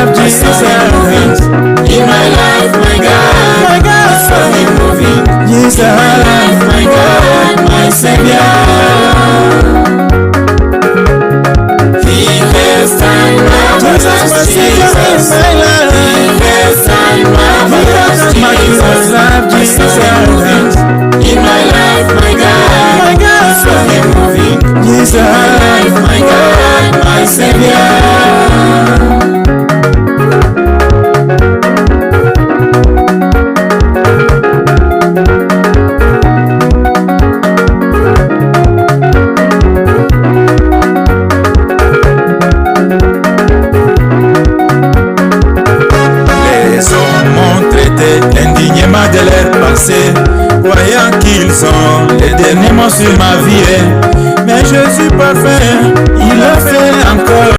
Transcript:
love I saw Jesus. him moving in my life, my God. My God. I saw him moving Jesus. in my life, my God, my Savior. He has done marvelous, Jesus. my life. He has done marvelous, Jesus. I saw him moving in my life, my God. My God. I saw him moving Jesus. in my life, my God, my Savior. Indignement de leur passé, croyant qu'ils ont les derniers mots sur ma vie. Mais Jésus parfait, il a fait